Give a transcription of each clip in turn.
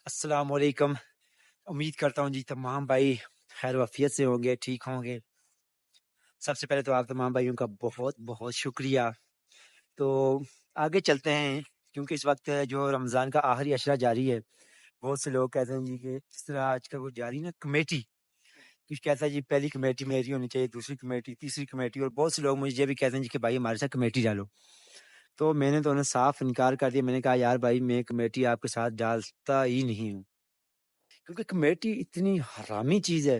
السلام علیکم۔ امید کرتا ہوں جی تمام بھائی خیر وفیت سے ہوں گے، ٹھیک ہوں گے۔ سب سے پہلے تو آپ تمام بھائیوں کا بہت بہت شکریہ۔ تو آگے چلتے ہیں، کیونکہ اس وقت جو رمضان کا آخری عشرہ جاری ہے، بہت سے لوگ کہتے ہیں جی کہ اس طرح آج کل وہ جاری نا کمیٹی، کچھ کہتا ہے جی پہلی کمیٹی میری ہونی چاہیے، دوسری کمیٹی، تیسری کمیٹی، اور بہت سے لوگ مجھے یہ بھی کہتے ہیں جی کہ بھائی ہمارے ساتھ کمیٹی ڈالو۔ تو میں نے تو انہیں صاف انکار کر دیا، میں نے کہا یار بھائی میں کمیٹی آپ کے ساتھ ڈالتا ہی نہیں ہوں، کیونکہ کمیٹی اتنی حرامی چیز ہے،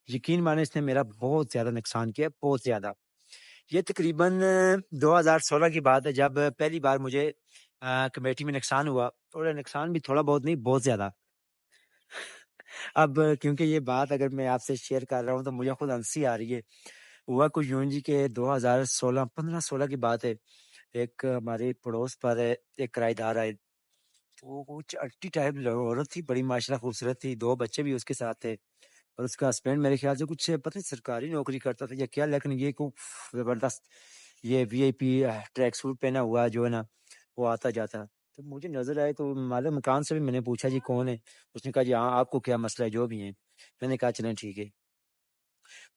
یقین مانے اس نے میرا بہت زیادہ نقصان کیا، بہت زیادہ۔ یہ تقریباً 2016 کی بات ہے جب پہلی بار مجھے کمیٹی میں نقصان ہوا، اور نقصان بھی تھوڑا بہت نہیں، بہت زیادہ۔ اب کیونکہ یہ بات اگر میں آپ سے شیئر کر رہا ہوں تو مجھے خود ہنسی آ رہی ہے۔ ہوا کچھ یوں جی کہ 15-16 کی بات ہے، ایک ہمارے پڑوس پر ایک کرایہ دار آئے، تو کچھ اٹی ٹائپ عورت تھی، بڑی ماشاءاللہ خوبصورت تھی، 2 بچے بھی اس کے ساتھ تھے، اور اس کا ہسبینڈ میرے خیال سے کچھ پتہ نہیں سرکاری نوکری کرتا تھا یا کیا، لیکن یہ کو زبردست یہ وی آئی پی ٹریک سوٹ پہنا ہوا جو ہے نا، وہ آتا جاتا۔ تو مجھے نظر آئے تو مالک مکان سے بھی میں نے پوچھا جی کون ہے، اس نے کہا جی ہاں آپ کو کیا مسئلہ ہے، جو بھی ہیں۔ میں نے کہا چلیں ٹھیک ہے۔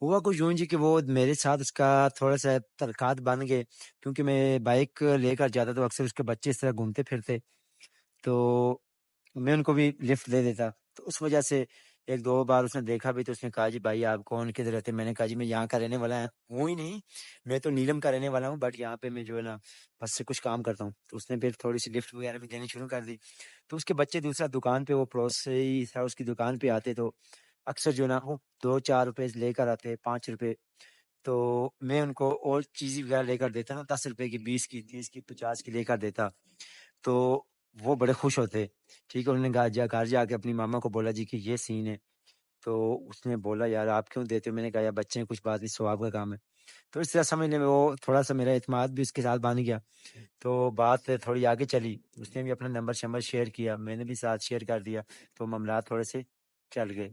ہوا کچھ یوں جی کہ وہ میرے ساتھ اس کا تھوڑا سا تعلقات بن گئے، کیونکہ میں بائک لے کر جاتا تو اکثر اس کے بچے اس طرح گھومتے پھرتے، تو میں ان کو بھی لفٹ دے دیتا۔ تو اس وجہ سے ایک دو بار اس نے دیکھا بھی، تو اس نے کہا جی بھائی آپ کون، کدھر رہتے؟ میں نے کہا جی میں یہاں کا رہنے والا ہوں ہی نہیں، میں تو نیلم کا رہنے والا ہوں، بٹ یہاں پہ میں جو ہے نا بس سے کچھ کام کرتا ہوں۔ تو اس نے پھر تھوڑی سی لفٹ وغیرہ بھی دینی شروع کر دی۔ تو اس کے بچے دوسرا دکان پہ، وہ پڑوس سے ہی تھا، اس کی دکان پہ آتے تو اکثر جو ہے نا وہ 2-4 روپے لے کر آتے، 5 روپے، تو میں ان کو اور چیزیں وغیرہ لے کر دیتا نا، 10 روپے کی، 20 کی، 30 کی، 50 کی لے کر دیتا، تو وہ بڑے خوش ہوتے۔ ٹھیک ہے، انہوں نے گھر جا کے اپنی ماما کو بولا جی کہ یہ سین ہے، تو اس نے بولا یار آپ کیوں دیتے ہو؟ میں نے کہا یار بچے ہیں، کچھ بات نہیں، ثواب کا کام ہے۔ تو اس طرح سمجھ لیں وہ تھوڑا سا میرا اعتماد بھی اس کے ساتھ بن گیا، تو بات تھوڑی آگے چلی، اس نے بھی اپنا نمبر شمبر شیئر کیا، میں نے بھی ساتھ شیئر کر دیا، تو معاملات تھوڑے سے چل گئے۔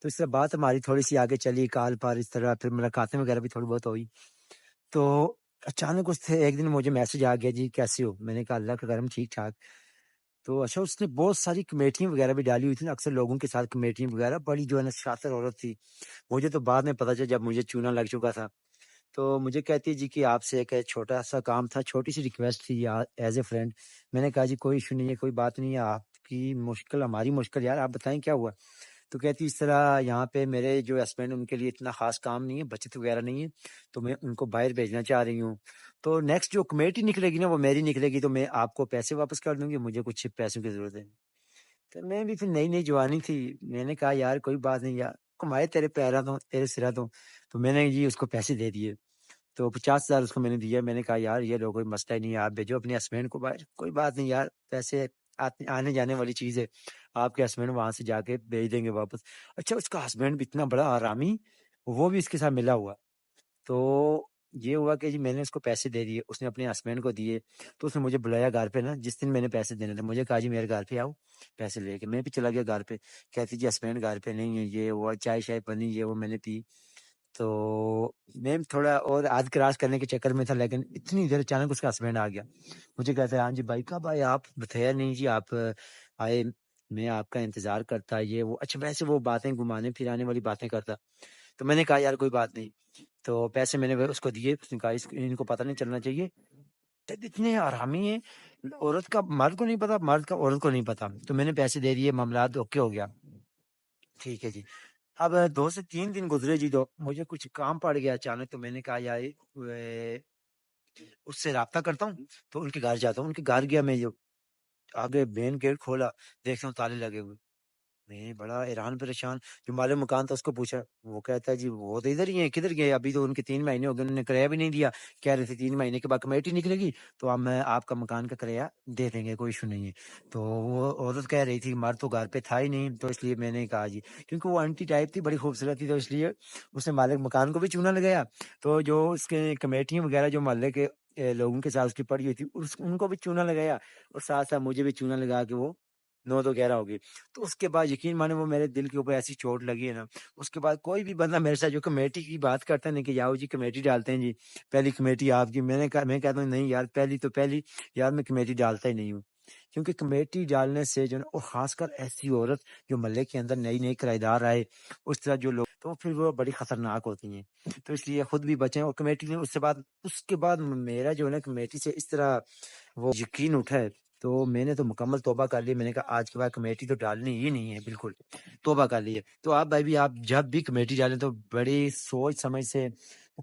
تو اس طرح بات ہماری تھوڑی سی آگے چلی، کال پر اس طرح پھر ملاقاتیں وغیرہ بھی تھوڑی بہت ہوئی۔ تو اچانک اس سے ایک دن مجھے میسج آ گیا جی کیسے ہو؟ میں نے کہا اللہ کا کرم ٹھیک ٹھاک۔ تو اچھا اس نے بہت ساری کمیٹیاں وغیرہ بھی ڈالی ہوئی تھی نا، اکثر لوگوں کے ساتھ کمیٹیاں وغیرہ، بڑی جو ہے نا شاطر عورت تھی۔ مجھے تو بعد میں پتا چلا جب مجھے چونا لگ چکا تھا، تو مجھے کہتی ہے جی کہ آپ سے ایک چھوٹا سا کام تھا، چھوٹی سی ریکویسٹ تھی ایز اے فرینڈ۔ میں نے کہا جی کوئی ایشو نہیں ہے، کوئی بات نہیں ہے، آپ کی مشکل ہماری مشکل، یار آپ بتائیں کیا ہوا؟ تو کہتی اس طرح یہاں پہ میرے جو ہسبینڈ ان کے لیے اتنا خاص کام نہیں ہے، بچت وغیرہ نہیں ہے، تو میں ان کو باہر بھیجنا چاہ رہی ہوں، تو نیکسٹ جو کمیٹی نکلے گی نا وہ میری نکلے گی، تو میں آپ کو پیسے واپس کر دوں گی، مجھے کچھ پیسوں کی ضرورت ہے۔ تو میں بھی پھر نئی نئی جوانی تھی، میں نے کہا یار کوئی بات نہیں یار، کمائے تیرے پیرا تو تیرے سرا تو میں نے جی اس کو پیسے دے دیے، تو 50,000 اس کو میں نے دیا۔ میں نے کہا یار یہ لوگ کوئی مسئلہ ہی نہیں ہے، آپ بھیجو اپنے ہسبینڈ کو باہر، کوئی بات نہیں یار، پیسے آنے جانے والی چیز ہے، آپ کے ہسبینڈ وہاں سے جا کے بھیج دیں گے واپس۔ اچھا اس کا ہسبینڈ بھی اتنا بڑا حرامی، وہ بھی اس کے ساتھ ملا ہوا۔ تو یہ ہوا کہ جی میں نے اس کو پیسے دے دیے، اس نے اپنے ہسبینڈ کو دیے، تو اس نے مجھے بلایا گھر پہ نا، جس دن میں نے پیسے دینے تھے، مجھے کہا جی میرے گھر پہ آؤ پیسے لے کے۔ میں بھی چلا گیا گھر پہ، کہتی جی ہسبینڈ گھر پہ نہیں ہے، یہ وہ چائے شائے بنی، یہ وہ میں نے پی۔ تو میں تھوڑا اور آدھ کراس کرنے کے چکر میں تھا، لیکن اتنی دیر اچانک اس کا ہسبینڈ آ گیا، مجھے کہتا ہے ہاں جی بھائی کب آئے آپ؟ بتایا نہیں جی آپ آئے، میں آپ کا انتظار کرتا، یہ وہ، اچھا ویسے وہ باتیں گھمانے پھرانے والی باتیں کرتا۔ تو میں نے کہا یار کوئی بات نہیں، تو پیسے میں نے اس کو دیے، اس نے کہا ان کو پتہ نہیں چلنا چاہیے، اتنے حرامی ہیں، عورت کا مرد کو نہیں پتا، مرد کا عورت کو نہیں پتا۔ تو میں نے پیسے دے دیے، معاملات اوکے ہو گیا، ٹھیک ہے جی۔ اب 2 سے 3 دن گزرے جی، تو مجھے کچھ کام پڑ گیا اچانک، تو میں نے کہا یار اس سے رابطہ کرتا ہوں، تو ان کے گھر جاتا ہوں۔ ان کے گھر گیا، میں جو آگے مین گیٹ کھولا، دیکھتا ہوں تالے لگے ہوئے، میں بڑا حیران پریشان۔ جو مالک مکان تھا اس کو پوچھا، وہ کہتا ہے جی وہ تو ادھر ہی ہیں، کدھر گئے؟ ابھی تو ان کے 3 مہینے ہو گئے، انہوں نے کرایہ بھی نہیں دیا، کہہ رہے تھے 3 مہینے کے بعد کمیٹی نکلے گی تو ہم آپ کا مکان کا کرایہ دے دیں گے، کوئی ایشو نہیں ہے۔ تو وہ عورت کہہ رہی تھی مرد تو گھر پہ تھا ہی نہیں، تو اس لیے میں نے کہا جی، کیونکہ وہ آنٹی ٹائپ تھی، بڑی خوبصورت تھی، تو اس لیے اس نے مالک مکان کو بھی چونا لگایا، تو جو اس کے کمیٹیاں وغیرہ جو محلے کے لوگوں کے ساتھ اس کی پڑی ہوئی تھی، ان کو بھی چونا لگایا، اور ساتھ ساتھ مجھے بھی چونا لگا کے وہ 9-2-11 ہو گئی۔ تو اس کے بعد یقین مانے وہ میرے دل کے اوپر ایسی چوٹ لگی ہے نا، اس کے بعد کوئی بھی بندہ میرے ساتھ جو کمیٹی کی بات کرتا ہے نا کہ یاؤ جی کمیٹی ڈالتے ہیں جی، پہلی کمیٹی آپ کی، میں کہتا ہوں نہیں یار، پہلی تو پہلی، یار میں کمیٹی ڈالتا ہی نہیں ہوں۔ کیونکہ کمیٹی ڈالنے سے جو ہے اور خاص کر ایسی عورت جو محلے کے اندر نئی نئی کرایہ دار آئے، اس طرح جو لوگ تو پھر وہ بڑی خطرناک ہوتی ہیں، تو اس لیے خود بھی بچیں۔ اور کمیٹی نے اس کے بعد میرا جو ہے نا کمیٹی سے اس طرح وہ یقین اٹھا ہے، تو میں نے تو مکمل توبہ کر لی، میں نے کہا آج کے بعد کمیٹی تو ڈالنی ہی نہیں ہے، بالکل توبہ کر لی ہے۔ تو آپ بھائی بھی آپ جب بھی کمیٹی ڈالیں تو بڑی سوچ سمجھ سے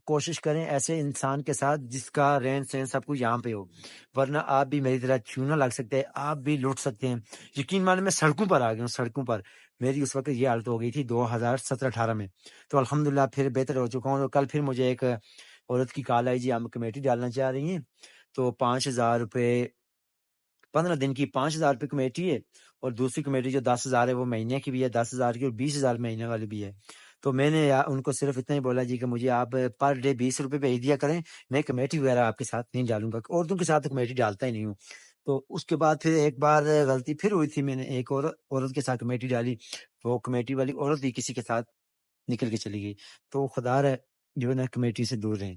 کوشش کریں ایسے انسان کے ساتھ جس کا رہن سہن سب کچھ یہاں پہ ہو، ورنہ آپ بھی میری طرح چونا لگ سکتے ہیں، آپ بھی لوٹ سکتے ہیں۔ یقین مانے میں سڑکوں پر آ گیا ہوں، سڑکوں پر میری اس وقت یہ حالت ہو گئی تھی 2017-18 میں، تو الحمدللہ پھر بہتر ہو چکا ہوں۔ اور کل پھر مجھے ایک عورت کی کال آئی، جی ہم کمیٹی ڈالنا چاہ رہی ہیں، تو 5,000 روپے 15 دن کی 5,000 روپے کمیٹی ہے، اور دوسری کمیٹی جو 10,000 ہے وہ مہینے کی بھی ہے 10,000 کی، اور 20,000 مہینے والی بھی ہے۔ تو میں نے ان کو صرف اتنا ہی بولا جی کہ مجھے آپ پر ڈے 20 روپے بھیج دیا کریں، میں کمیٹی وغیرہ آپ کے ساتھ نہیں ڈالوں گا، عورتوں کے ساتھ کمیٹی ڈالتا ہی نہیں ہوں۔ تو اس کے بعد پھر ایک بار غلطی پھر ہوئی تھی، میں نے ایک اور عورت کے ساتھ کمیٹی ڈالی، وہ کمیٹی والی عورت بھی کسی کے ساتھ نکل کے چلی گئی۔ تو خدا ہے جو ہے نا کمیٹی سے دور رہیں۔